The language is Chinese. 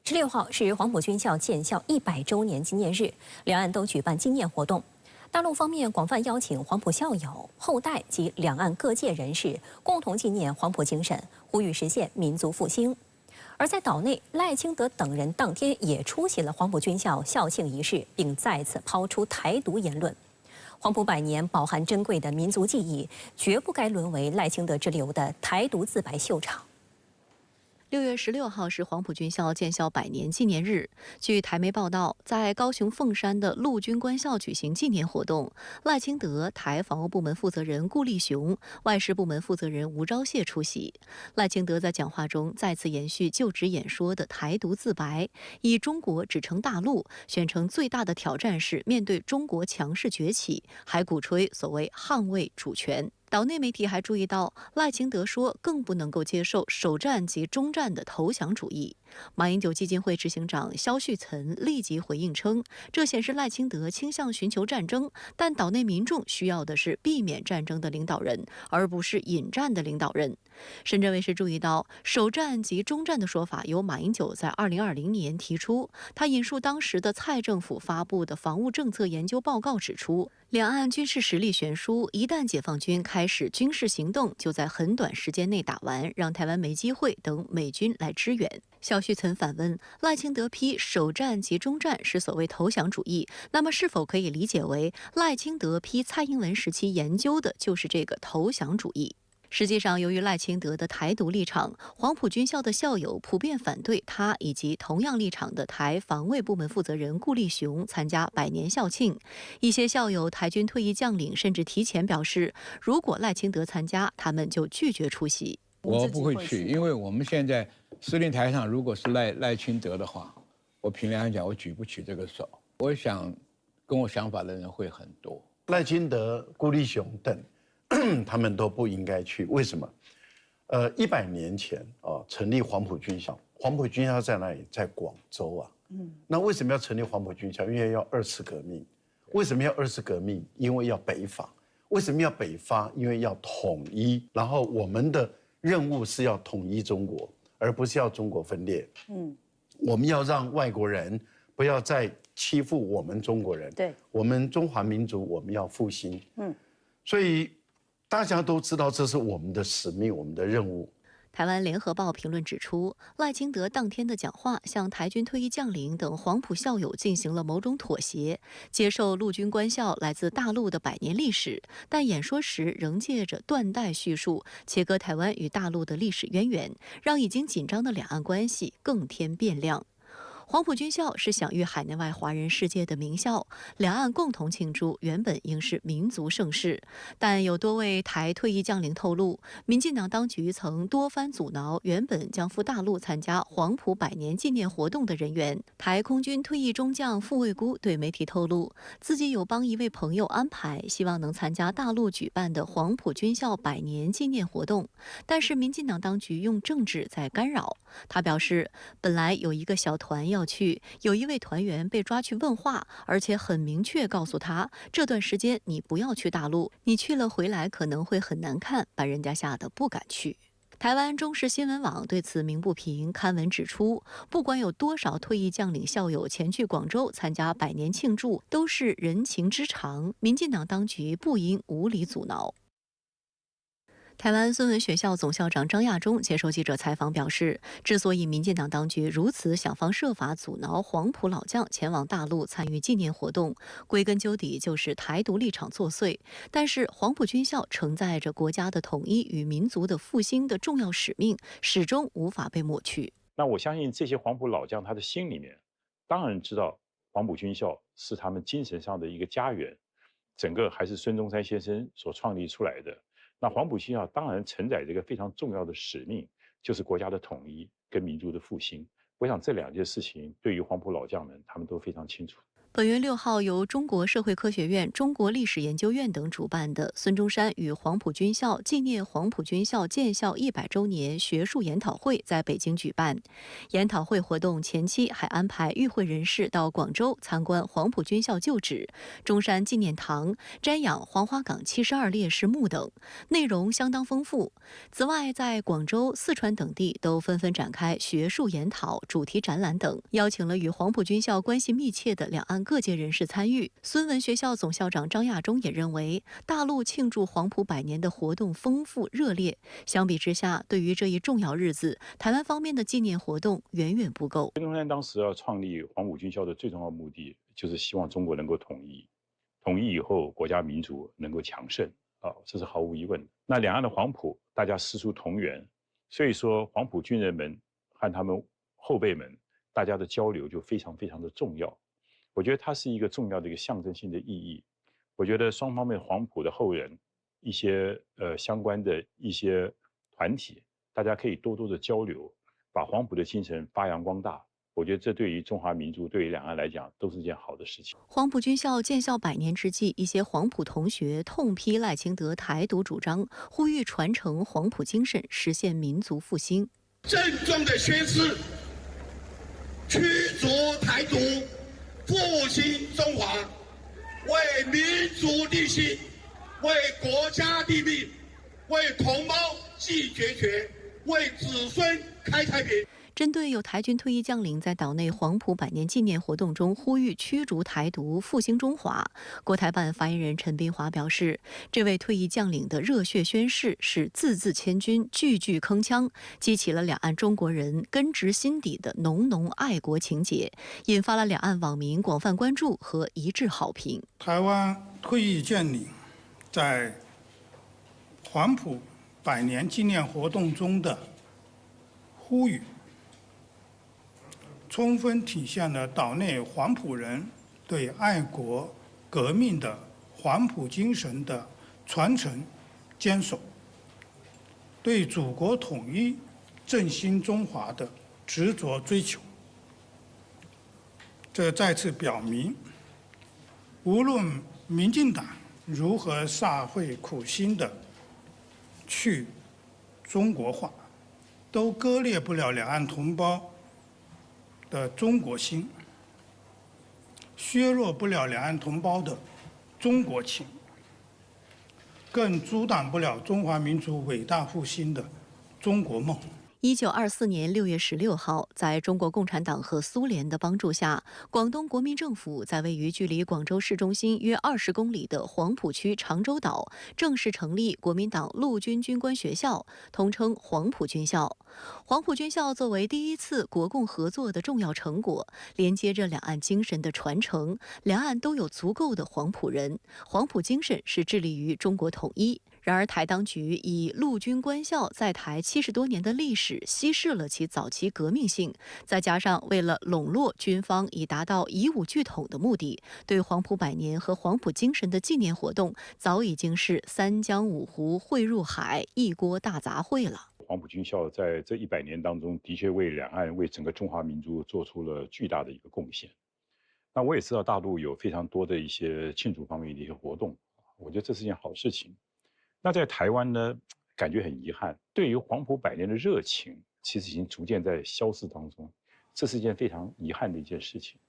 16号是黄埔军校建校100周年纪念日，两岸都举办纪念活动。大陆方面广泛邀请黄埔校友、后代及两岸各界人士共同纪念黄埔精神，呼吁实现民族复兴。而在岛内，赖清德等人当天也出席了黄埔军校校庆仪式，并再次抛出台独言论。黄埔100年饱含珍贵的民族记忆，绝不该沦为赖清德之流的台独自白秀场。6月16号是黄埔军校建校100年纪念日。据台媒报道，在高雄凤山的陆军官校举行纪念活动，赖清德、台防务部门负责人顾立雄、外事部门负责人吴钊燮出席。赖清德在讲话中再次延续就职演说的台独自白，以中国指称大陆，宣称最大的挑战是面对中国强势崛起，还鼓吹所谓捍卫主权。岛内媒体还注意到，赖清德说更不能够接受首战及中战的投降主义。马英九基金会执行长萧旭岑立即回应称，这显示赖清德倾向寻求战争，但岛内民众需要的是避免战争的领导人，而不是引战的领导人。深圳卫视注意到，首战及中战的说法由马英九在2020年提出。他引述当时的蔡政府发布的防务政策研究报告指出，两岸军事实力悬殊，一旦解放军开始军事行动，就在很短时间内打完，让台湾没机会等美军来支援。萧旭岑反问，赖清德批首战及中战是所谓投降主义，那么是否可以理解为赖清德批蔡英文时期研究的就是这个投降主义？实际上，由于赖清德的台独立场，黄埔军校的校友普遍反对他以及同样立场的台防卫部门负责人顾立雄参加100年校庆。一些校友、台军退役将领甚至提前表示，如果赖清德参加，他们就拒绝出席。我不会去，因为我们现在司令台上如果是赖清德的话，我凭良心讲，我举不起这个手。我想，跟我想法的人会很多。赖清德、顾立雄等。他们都不应该去，为什么？100年前成立黄埔军校，黄埔军校在哪里？在广州啊。那为什么要成立黄埔军校？因为要2次革命。为什么要2次革命？因为要北伐。为什么要北伐？因为要统一。然后我们的任务是要统一中国，而不是要中国分裂。我们要让外国人不要再欺负我们中国人。对，我们中华民族，我们要复兴。所以。大家都知道这是我们的使命，我们的任务。台湾联合报评论指出，赖清德当天的讲话向台军退役将领等黄埔校友进行了某种妥协，接受陆军官校来自大陆的100年历史，但演说时仍借着断代叙述，切割台湾与大陆的历史渊源，让已经紧张的两岸关系更添变量。黄埔军校是享誉海内外华人世界的名校，两岸共同庆祝原本应是民族盛事，但有多位台退役将领透露，民进党当局曾多番阻挠原本将赴大陆参加黄埔100年纪念活动的人员。台空军退役中将傅卫孤对媒体透露，自己有帮一位朋友安排，希望能参加大陆举办的黄埔军校100年纪念活动，但是民进党当局用政治在干扰。他表示，本来有一个小团要去，有一位团员被抓去问话，而且很明确告诉他，这段时间你不要去大陆，你去了回来可能会很难看，把人家吓得不敢去。台湾中时新闻网对此鸣不平，刊文指出，不管有多少退役将领校友前去广州参加100年庆祝，都是人情之常，民进党当局不应无理阻挠。台湾孙文学校总校长张亚中接受记者采访表示，之所以民进党当局如此想方设法阻挠黄埔老将前往大陆参与纪念活动，归根究底就是台独立场作祟。但是黄埔军校承载着国家的统一与民族的复兴的重要使命，始终无法被抹去。那我相信这些黄埔老将他的心里面，当然知道黄埔军校是他们精神上的一个家园，整个还是孙中山先生所创立出来的。那黄埔军校当然承载这个非常重要的使命，就是国家的统一跟民族的复兴。我想这2件事情对于黄埔老将们，他们都非常清楚。本月6号，由中国社会科学院、中国历史研究院等主办的孙中山与黄埔军校纪念黄埔军校建校100周年学术研讨会在北京举办。研讨会活动前期还安排与会人士到广州参观黄埔军校旧址、中山纪念堂、瞻仰黄花岗72烈士墓等，内容相当丰富。此外，在广州、四川等地都纷纷展开学术研讨、主题展览等，邀请了与黄埔军校关系密切的两岸各界人士参与。孙文学校总校长张亚中也认为，大陆庆祝黄埔100年的活动丰富热烈，相比之下，对于这一重要日子，台湾方面的纪念活动远远不够。孙中山当时要创立黄埔军校的最重要目的，就是希望中国能够统一，统一以后国家民族能够强盛这是毫无疑问的。那两岸的黄埔大家师出同源，所以说黄埔军人们和他们后辈们大家的交流就非常非常的重要。我觉得它是一个重要的一个象征性的意义。我觉得双方面黄埔的后人，一些相关的一些团体，大家可以多多的交流，把黄埔的精神发扬光大。我觉得这对于中华民族，对于两岸来讲，都是件好的事情。黄埔军校建校100年之际，一些黄埔同学痛批赖清德台独主张，呼吁传承黄埔精神，实现民族复兴。郑重的宣誓，驱逐台独，复兴中华，为民族立心，为国家立命，为同胞继绝学，为子孙开太平。针对有台军退役将领在岛内黄埔100年纪念活动中呼吁驱逐台独、复兴中华，国台办发言人陈斌华表示，这位退役将领的热血宣誓是字字千钧、句句铿锵，激起了两岸中国人根植心底的浓浓爱国情结，引发了两岸网民广泛关注和一致好评。台湾退役将领在黄埔100年纪念活动中的呼吁，充分体现了岛内黄埔人对爱国革命的黄埔精神的传承坚守，对祖国统一振兴中华的执着追求。这再次表明，无论民进党如何煞费苦心的去中国化，都割裂不了两岸同胞的中国心，削弱不了两岸同胞的中国情，更阻挡不了中华民族伟大复兴的中国梦。1924年6月16号，在中国共产党和苏联的帮助下，广东国民政府在位于距离广州市中心约20公里的黄埔区长洲岛正式成立国民党陆军军官学校，统称黄埔军校。黄埔军校作为第一次国共合作的重要成果，连接着两岸精神的传承，两岸都有足够的黄埔人，黄埔精神是致力于中国统一。然而，台当局以陆军官校在台70多年的历史稀释了其早期革命性，再加上为了笼络军方以达到以武拒统的目的，对黄埔100年和黄埔精神的纪念活动早已经是三江五湖汇入海，一锅大杂烩了。黄埔军校在这100年当中，的确为两岸、为整个中华民族做出了巨大的一个贡献。那我也知道大陆有非常多的一些庆祝方面的一些活动，我觉得这是件好事情。那在台湾呢，感觉很遗憾，对于黄埔100年的热情，其实已经逐渐在消失当中，这是一件非常遗憾的一件事情。